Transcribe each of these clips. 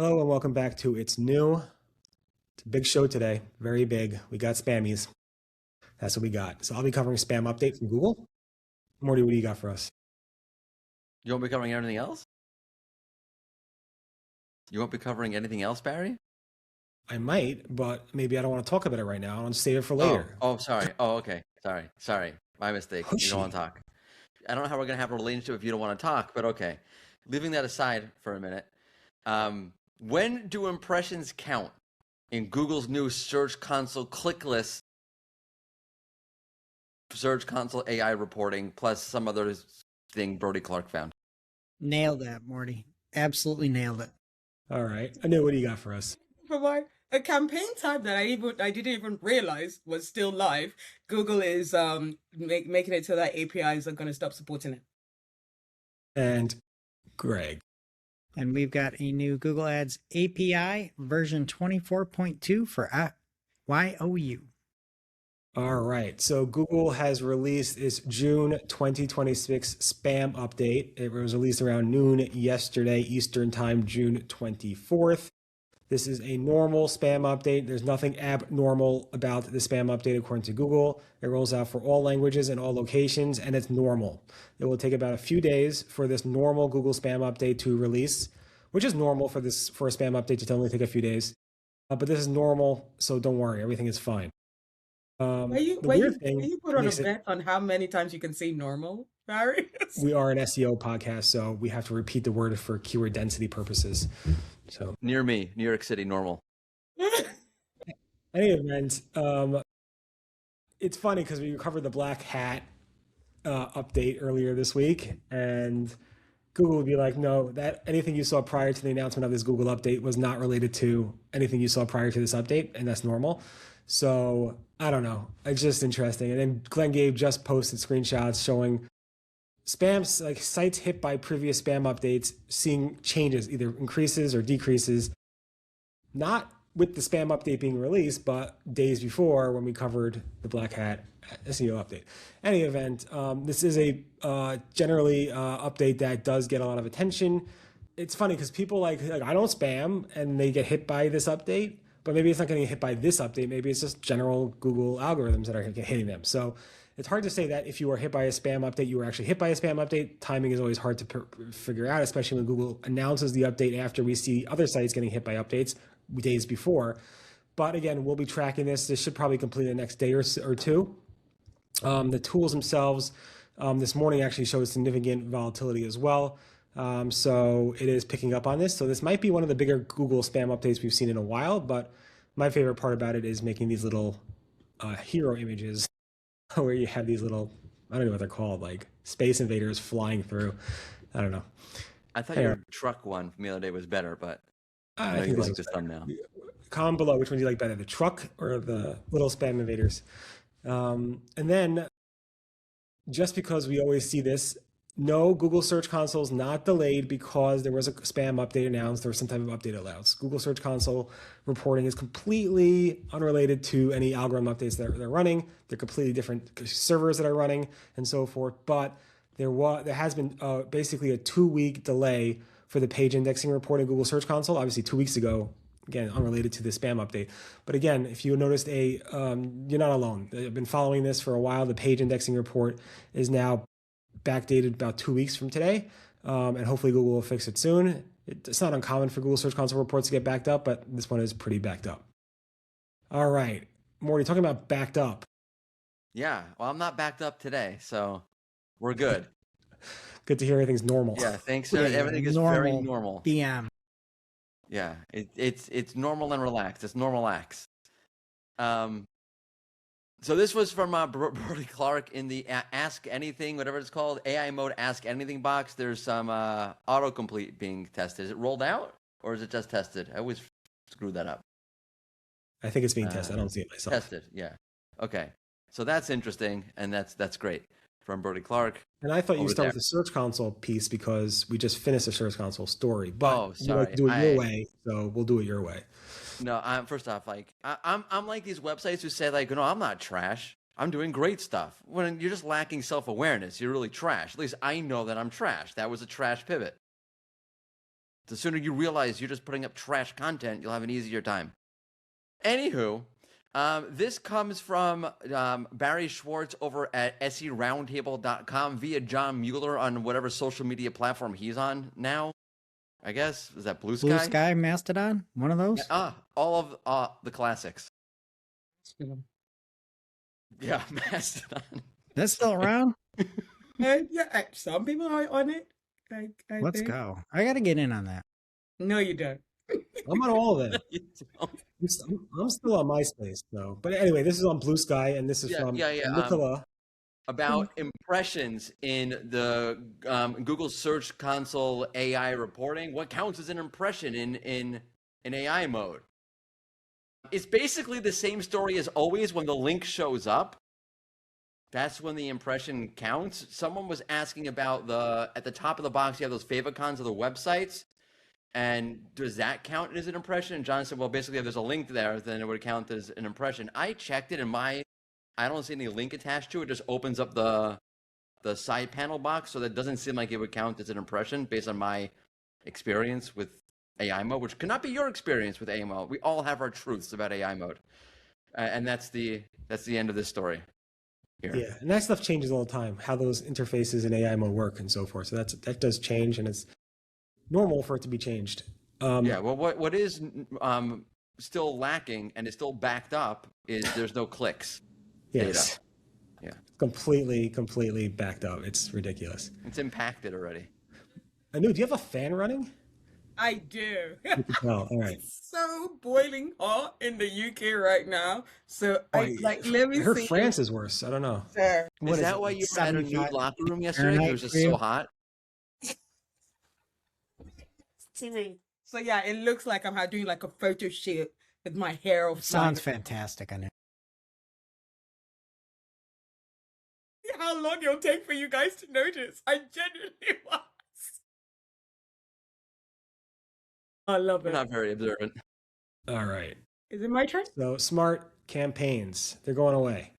Hello and welcome back to It's New. It's a big show today, very big. We got spammies. That's what we got. So I'll be covering spam update from Google. Morty, what do you got for us? You won't be covering anything else? You won't be covering anything else, Barry? I might, but maybe I don't want to talk about it right now. I'll save it for later. Oh, sorry. Oh, okay. Sorry. My mistake. You Pushy. don't want to talk. I don't know how we're going to have a relationship if you don't want to talk, but okay. Leaving that aside for a minute. When do impressions count in Google's new Search Console click list, Search Console AI reporting, plus some other thing Brody Clark found? Nailed that, Morty. Absolutely nailed it. All right. Anu, what do you got for us? For a campaign type that I didn't even realize was still live, Google is making it so that APIs are going to stop supporting it. And Greg. And we've got a new Google Ads API version 24.2 for YOU. All right. So Google has released its June 2026 spam update. It was released around noon yesterday, Eastern Time, June 24th. This is a normal spam update. There's nothing abnormal about the spam update according to Google. It rolls out for all languages and all locations, and it's normal. It will take about a few days for this normal Google spam update to release, which is normal for a spam update to only take a few days. But this is normal, so don't worry, everything is fine. You put on a bet on how many times you can say normal, Barry? We are an SEO podcast, so we have to repeat the word for keyword density purposes. So near me, New York City, normal. Any event, it's funny because we covered the black hat update earlier this week, and Google would be like, no, that anything you saw prior to the announcement of this Google update was not related to anything you saw prior to this update, and that's normal. So I don't know. It's just interesting. And then Glenn Gabe just posted screenshots showing spams, like sites hit by previous spam updates, seeing changes, either increases or decreases, not with the spam update being released, but days before when we covered the Black Hat SEO update. Any event, this is a generally update that does get a lot of attention. It's funny because people like I don't spam and they get hit by this update, but maybe it's not getting hit by this update. Maybe it's just general Google algorithms that are hitting them. So it's hard to say that if you are hit by a spam update, you were actually hit by a spam update. Timing is always hard to figure out, especially when Google announces the update after we see other sites getting hit by updates days before. But again, we'll be tracking this. This should probably complete the next day or two. The tools themselves this morning actually showed significant volatility as well. So it is picking up on this. So this might be one of the bigger Google spam updates we've seen in a while, but my favorite part about it is making these little hero images where you have these little, I don't know what they're called, like space invaders flying through. I don't know. I thought your truck one from the other day was better, but I know you like this thumbnail. Comment below which one do you like better, the truck or the little spam invaders. And then just because we always see this, no, Google Search Console is not delayed because there was a spam update announced or some type of update announced. Google Search Console reporting is completely unrelated to any algorithm updates that they're running. They're completely different servers that are running and so forth. But there has been basically a 2-week delay for the page indexing report in Google Search Console. Obviously, 2 weeks ago, again, unrelated to the spam update. But again, if you noticed you're not alone. I've been following this for a while. The page indexing report is now backdated about 2 weeks from today, and hopefully Google will fix it soon. It's not uncommon for Google Search Console reports to get backed up, but this one is pretty backed up. All right, Morty, talking about backed up. Yeah, well, I'm not backed up today, so we're good. Good to hear everything's normal. Yeah, thanks. Everything is very normal. BM. Yeah, it's normal and relaxed. It's normal acts. So this was from Brody Clark in the Ask Anything, whatever it's called, AI mode Ask Anything box. There's some autocomplete being tested. Is it rolled out or is it just tested? I always screw that up. I think it's being tested. I don't see it myself. Tested, yeah. Okay, so that's interesting, and that's great from Brody Clark. And I thought you started with the Search Console piece because we just finished the Search Console story. But you like to do it your way, so we'll do it your way. No, first off, like I'm like these websites who say like, no, I'm not trash. I'm doing great stuff. When you're just lacking self-awareness, you're really trash. At least I know that I'm trash. That was a trash pivot. The sooner you realize you're just putting up trash content, you'll have an easier time. Anywho, this comes from Barry Schwartz over at seroundtable.com via John Mueller on whatever social media platform he's on now. I guess. Is that Blue Sky? Blue Sky, Mastodon, one of those? All of the classics. Yeah, Mastodon. That's still around? Yeah, some people are on it. Let's go. I got to get in on that. No, you don't. I'm on all of them. I'm still on MySpace though. But anyway, this is on Blue Sky, and this is from Nicola. About impressions in the Google Search Console AI reporting. What counts as an impression in AI mode? It's basically the same story as always. When the link shows up, that's when the impression counts. Someone was asking about at the top of the box, you have those favicons of the websites. And does that count as an impression? And John said, well, basically, if there's a link there, then it would count as an impression. I checked it, and I don't see any link attached to it. It just opens up the side panel box, so that doesn't seem like it would count as an impression based on my experience with AI mode, which cannot be your experience with AI mode. We all have our truths about AI mode, and that's the end of this story. Here. Yeah, and that stuff changes all the time. How those interfaces in AI mode work and so forth. So that does change, and it's normal for it to be changed. Yeah. Well, what is still lacking and is still backed up is there's no clicks. Yes. Data. Yeah. Completely backed up. It's ridiculous. It's impacted already. Anu, do you have a fan running? I do. You can tell. All right. It's so boiling hot in the UK right now. So let me I heard see. France is worse. I don't know. Is that why you were at a new locker room yesterday? It was just so hot. So yeah, it looks like I'm doing like a photo shoot with my hair off. Sounds fantastic. I know. How long it'll take for you guys to notice? I genuinely was. I love it. We're not very observant. All right. Is it my turn? So smart campaigns, they're going away.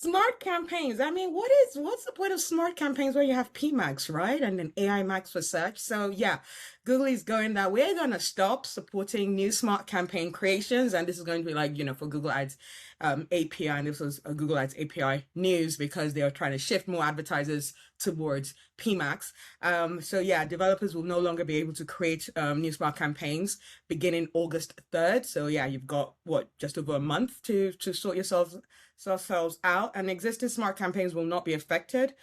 Smart campaigns. I mean, what's the point of smart campaigns where you have PMax, right? And then AI Max for search. So yeah, Google is going that we're going to stop supporting new smart campaign creations. And this is going to be like, for Google Ads API. And this was a Google Ads API news because they are trying to shift more advertisers towards PMax. So yeah, developers will no longer be able to create new smart campaigns beginning August 3rd. So yeah, you've got just over a month to sort yourselves out, and existing smart campaigns will not be affected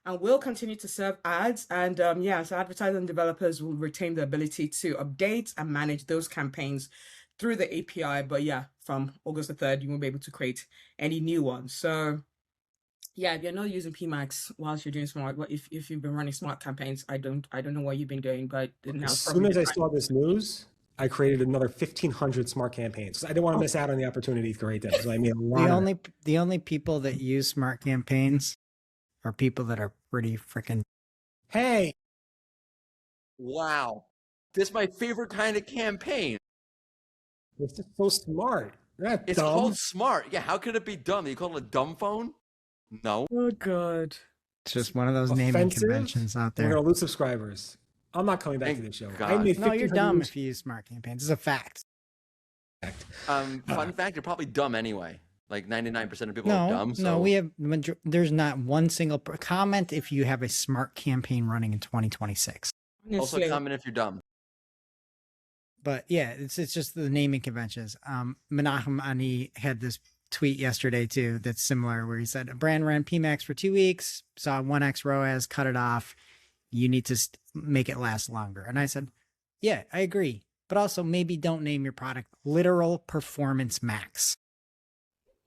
and will continue to serve ads. And so advertisers and developers will retain the ability to update and manage those campaigns through the API. But yeah, from August the 3rd, you won't be able to create any new ones. So yeah, if you're not using PMax whilst you're doing smart, if you've been running smart campaigns, I don't know what you've been doing, but now as soon as I saw this news, I created another 1,500 smart campaigns. I didn't want to miss out on the opportunity to create them. So I made a lot. The only people that use smart campaigns are people that are pretty freaking. Hey, wow, this is my favorite kind of campaign. it's just so smart. It's dumb. called smart. Yeah, how could it be dumb? You call it a dumb phone? No. Oh god, it's just one of those naming Offensive? Conventions out We're there. gonna lose subscribers. I'm not coming back Thank to this show. God. I made No, you're 1,500 dumb if you use smart campaigns. It's a fact. Fun fact, you're probably dumb anyway. Like 99% of people are dumb. So. No, we have. There's not one single comment if you have a smart campaign running in 2026. Also comment if you're dumb. But yeah, it's just the naming conventions. Menachem Ani had this tweet yesterday too that's similar, where he said a brand ran PMax for 2 weeks, saw 1x ROAS, cut it off. You need to make it last longer. And I said, yeah, I agree. But also maybe don't name your product Literal Performance Max.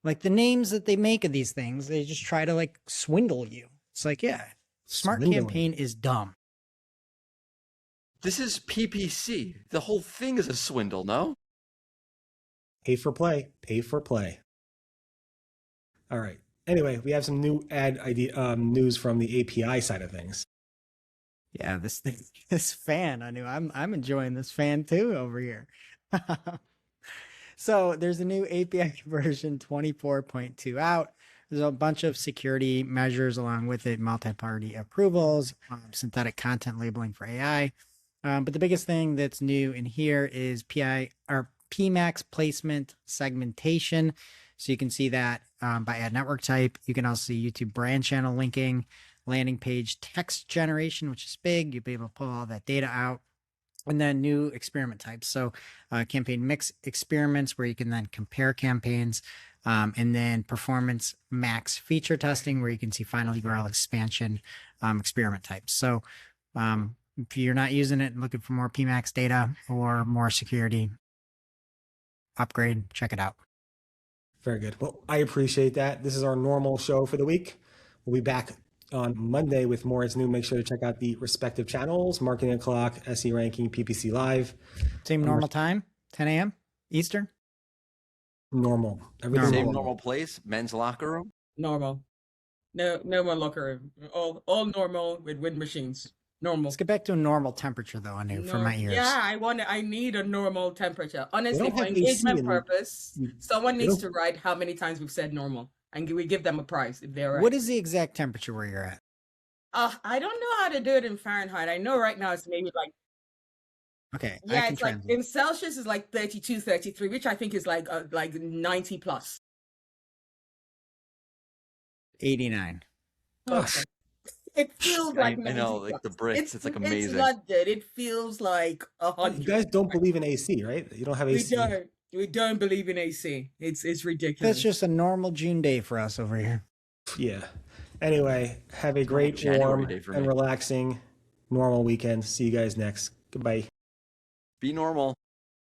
Like the names that they make of these things, they just try to like swindle you. It's like, yeah, smart Swindling. campaign is dumb. This is PPC. The whole thing is a swindle, no? Pay for play. Pay for play. All right. Anyway, we have some new news from the API side of things. Yeah, this fan, I'm enjoying this fan too over here. So there's a new API version 24.2 out. There's a bunch of security measures along with it, multi-party approvals, synthetic content labeling for AI. But the biggest thing that's new in here is PMAX placement segmentation. So you can see that by ad network type. You can also see YouTube brand channel linking, landing page text generation, which is big. You'll be able to pull all that data out. And then new experiment types. So campaign mix experiments where you can then compare campaigns. And then performance max feature testing where you can see final URL expansion experiment types. So if you're not using it and looking for more PMAX data or more security upgrade, check it out. Very good. Well, I appreciate that. This is our normal show for the week. We'll be back on Monday with more. It's new. Make sure to check out the respective channels: Marketing O'Clock, SE Ranking, PPC Live. Same normal time, 10 a.m. Eastern? Normal. Everything Same normal place, men's locker room. Normal. No more locker room. All normal with wind machines. Normal. Let's get back to a normal temperature, though, Anu, for my ears. Yeah, I need a normal temperature. Honestly, don't for have AC engagement in- purpose, someone needs to write how many times we've said normal, and we give them a price if they're right. What is the exact temperature where you're at? I don't know how to do it in Fahrenheit. I know right now it's maybe like, Okay, I yeah, can it's like translate. in Celsius is like 32, 33, which I think is like 90 plus. 89. Okay. It feels like I 90 know, like the plus. Brits. It's like amazing. It's not good. It feels like You 100. guys don't believe in AC, right? You don't have We AC. don't. We don't believe in AC. It's ridiculous. That's just a normal June day for us over here. Yeah. Anyway, have a great, January warm, day for and me. relaxing normal weekend. See you guys next. Goodbye. Be normal.